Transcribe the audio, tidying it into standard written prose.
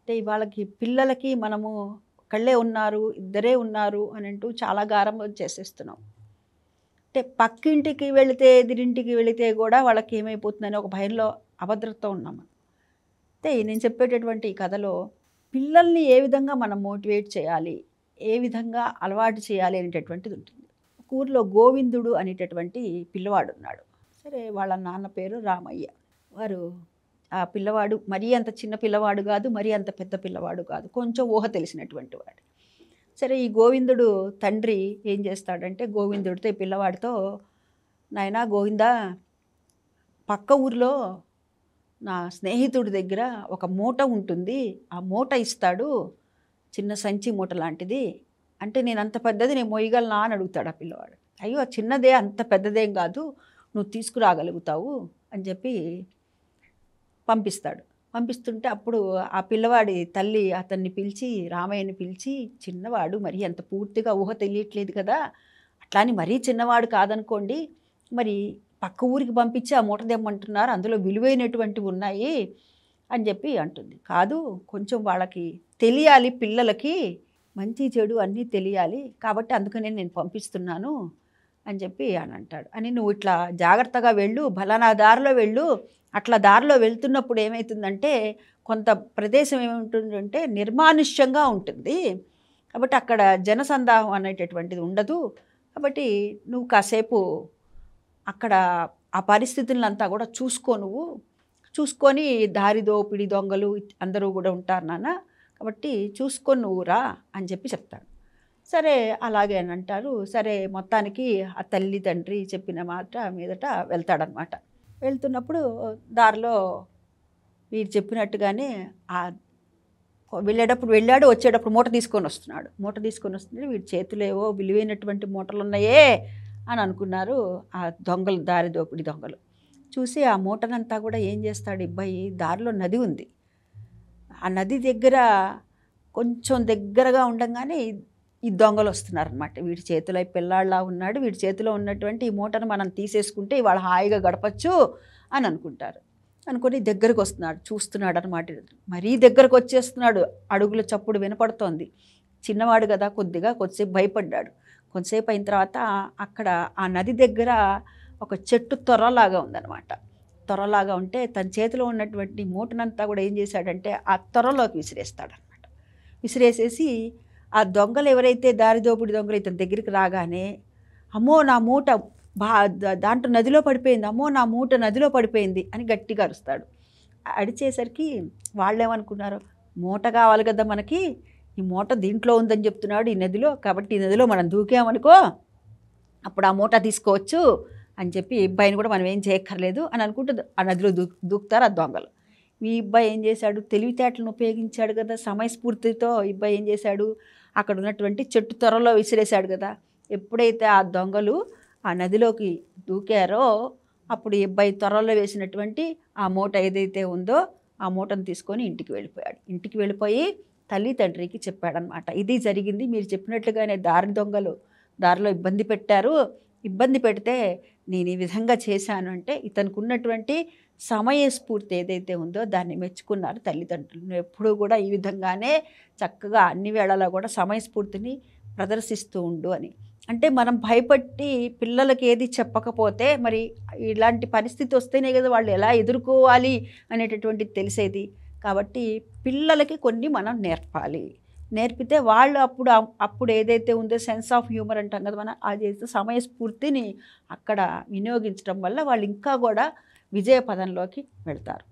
అంటే వాళ్ళకి పిల్లలకి మనము ఒకళ్ళే ఉన్నారు, ఇద్దరే ఉన్నారు అని అంటూ చాలా గారాబం చేసేస్తున్నాం. అంటే పక్కింటికి వెళితే, ఎదురింటికి వెళితే కూడా వాళ్ళకి ఏమైపోతుందని ఒక భయంలో అభద్రతతో ఉన్నాం మనం. అయితే నేను చెప్పేటటువంటి ఈ కథలో పిల్లల్ని ఏ విధంగా మనం మోటివేట్ చేయాలి, ఏ విధంగా అలవాటు చేయాలి అనేటటువంటిది ఉంటుంది. ఒక ఊర్లో గోవిందుడు అనేటటువంటి పిల్లవాడున్నాడు. సరే వాళ్ళ నాన్న పేరు రామయ్య. వారు ఆ పిల్లవాడు మరీ అంత చిన్న పిల్లవాడు కాదు, మరీ అంత పెద్ద పిల్లవాడు కాదు, కొంచెం ఊహ తెలిసినటువంటి వాడు. సరే ఈ గోవిందుడు తండ్రి ఏం చేస్తాడంటే గోవిందుడితో ఈ పిల్లవాడితో, నాయనా గోవిందా, పక్క ఊరిలో నా స్నేహితుడి దగ్గర ఒక మూట ఉంటుంది, ఆ మూట ఇస్తాడు, చిన్న సంచి మూట లాంటిది. అంటే నేను అంత పెద్దది నేను మోయగలనా అని అడుగుతాడు ఆ పిల్లవాడు. అయ్యో చిన్నదే, అంత పెద్దదేం కాదు, నువ్వు తీసుకురాగలుగుతావు అని చెప్పి పంపిస్తాడు. పంపిస్తుంటే అప్పుడు ఆ పిల్లవాడి తల్లి అతన్ని పిలిచి, రామయ్యని పిలిచి, చిన్నవాడు మరి అంత పూర్తిగా ఊహ తెలియట్లేదు కదా, అట్లా అని మరీ చిన్నవాడు కాదనుకోండి, మరి పక్క ఊరికి పంపించి ఆ మూట తెమ్మంటున్నారు, అందులో విలువైనటువంటివి ఉన్నాయి అని చెప్పి అంటుంది. కాదు, కొంచెం వాళ్ళకి తెలియాలి, పిల్లలకి మంచి చెడు అన్నీ తెలియాలి, కాబట్టి అందుకనే నేను పంపిస్తున్నాను అని చెప్పి అని అంటాడు. అని నువ్వు ఇట్లా జాగ్రత్తగా వెళ్ళు, ఫలానా దారిలో వెళ్ళు. అట్లా దారిలో వెళ్తున్నప్పుడు ఏమవుతుందంటే కొంత ప్రదేశం ఏముంటుందంటే నిర్మానుష్యంగా ఉంటుంది, కాబట్టి అక్కడ జనసందాహం అనేటటువంటిది ఉండదు. కాబట్టి నువ్వు కాసేపు అక్కడ ఆ పరిస్థితులంతా కూడా చూసుకో, నువ్వు చూసుకొని, దారి దోపిడి దొంగలు అందరూ కూడా ఉంటారు నాన్న, కాబట్టి చూసుకొని నువ్వు రా అని చెప్పి చెప్తాడు. సరే అలాగే అని అంటారు. సరే మొత్తానికి ఆ తల్లి తండ్రి చెప్పిన మాట మీదట వెళ్తాడనమాట. వెళ్తున్నప్పుడు దారిలో వీరు చెప్పినట్టుగానే ఆ వెళ్ళేటప్పుడు వెళ్ళాడు, వచ్చేటప్పుడు మూట తీసుకొని వస్తున్నాడు. మూట తీసుకొని వస్తుంటే వీడి చేతిలో ఏవో విలువైనటువంటి మూటలు ఉన్నాయే అని అనుకున్నారు ఆ దొంగలు, దారి దోపిడి దొంగలు. చూసి ఆ మూటనంతా కూడా ఏం చేస్తాడు ఇబ్బాయి, దారిలో నది ఉంది, ఆ నది దగ్గర కొంచెం దగ్గరగా ఉండగానే ఈ దొంగలు వస్తున్నారనమాట. వీడి చేతిలో పిల్లాళ్ళ ఉన్నాడు, వీడి చేతిలో ఉన్నటువంటి ఈ మూటను మనం తీసేసుకుంటే ఇవాళ హాయిగా గడపచ్చు అని అనుకుంటారు. అనుకుని దగ్గరకు వస్తున్నాడు, చూస్తున్నాడు అనమాట. మరీ దగ్గరకు వచ్చేస్తున్నాడు, అడుగుల చప్పుడు వినపడుతోంది. చిన్నవాడు కదా, కొద్దిసేపు భయపడ్డాడు. కొంతసేపు అయిన తర్వాత అక్కడ ఆ నది దగ్గర ఒక చెట్టు తొర్రలాగా ఉందన్నమాట. తొర్రలాగా ఉంటే తన చేతిలో ఉన్నటువంటి మూటనంతా కూడా ఏం చేశాడంటే ఆ తొర్రలోకి విసిరేస్తాడనమాట. విసిరేసేసి ఆ దొంగలు ఎవరైతే దారి దోపిడి దొంగలు ఇతని దగ్గరికి రాగానే, అమ్మో నా మూట దాంట్లో నదిలో పడిపోయింది, అమ్మో నా మూట నదిలో పడిపోయింది అని గట్టిగా అరుస్తాడు. అడిచేసరికి వాళ్ళు ఏమనుకున్నారు, మూట కావాలి కదా మనకి, ఈ మూట దీంట్లో ఉందని చెప్తున్నాడు ఈ నదిలో, కాబట్టి ఈ నదిలో మనం దూకామనుకో అప్పుడు ఆ మూట తీసుకోవచ్చు అని చెప్పి ఈ అబ్బాయిని కూడా మనం ఏం చేయక్కర్లేదు అని అనుకుంటూ ఆ నదిలో దూకుతారు ఆ దొంగలు. ఈ అబ్బాయి ఏం చేశాడు, తెలివితేటలను ఉపయోగించాడు కదా, సమయస్ఫూర్తితో ఈ అబ్బాయి ఏం చేశాడు, అక్కడ ఉన్నటువంటి చెట్టు త్వరలో విసిరేశాడు కదా. ఎప్పుడైతే ఆ దొంగలు ఆ నదిలోకి దూకారో అప్పుడు ఈ అబ్బాయి త్వరలో వేసినటువంటి ఆ మూట ఏదైతే ఉందో ఆ మూటను తీసుకొని ఇంటికి వెళ్ళిపోయాడు. ఇంటికి వెళ్ళిపోయి తల్లి తండ్రికి చెప్పాడనమాట, ఇది జరిగింది, మీరు చెప్పినట్లుగానే దారి దొంగలు దారిలో ఇబ్బంది పెట్టారు, ఇబ్బంది పెడితే నేను ఈ విధంగా చేశాను అంటే ఇతనికి ఉన్నటువంటి సమయస్ఫూర్తి ఏదైతే ఉందో దాన్ని మెచ్చుకున్నారు తల్లిదండ్రులు. ఎప్పుడూ కూడా ఈ విధంగానే చక్కగా అన్ని వేళలా కూడా సమయస్ఫూర్తిని ప్రదర్శిస్తూ ఉండు అని. అంటే మనం భయపట్టి పిల్లలకి ఏది చెప్పకపోతే మరి ఇలాంటి పరిస్థితి వస్తేనే కదా వాళ్ళు ఎలా ఎదుర్కోవాలి అనేటటువంటిది తెలిసేది. కాబట్టి పిల్లలకి కొన్ని మనం నేర్పాలి. నేర్పితే వాళ్ళు అప్పుడు ఏదైతే ఉందో సెన్స్ ఆఫ్ హ్యూమర్ అంటాం కదా మనం, అది సమయస్ఫూర్తిని అక్కడ వినియోగించడం వల్ల వాళ్ళు ఇంకా కూడా విజయ పదంలోకి వెళ్తారు.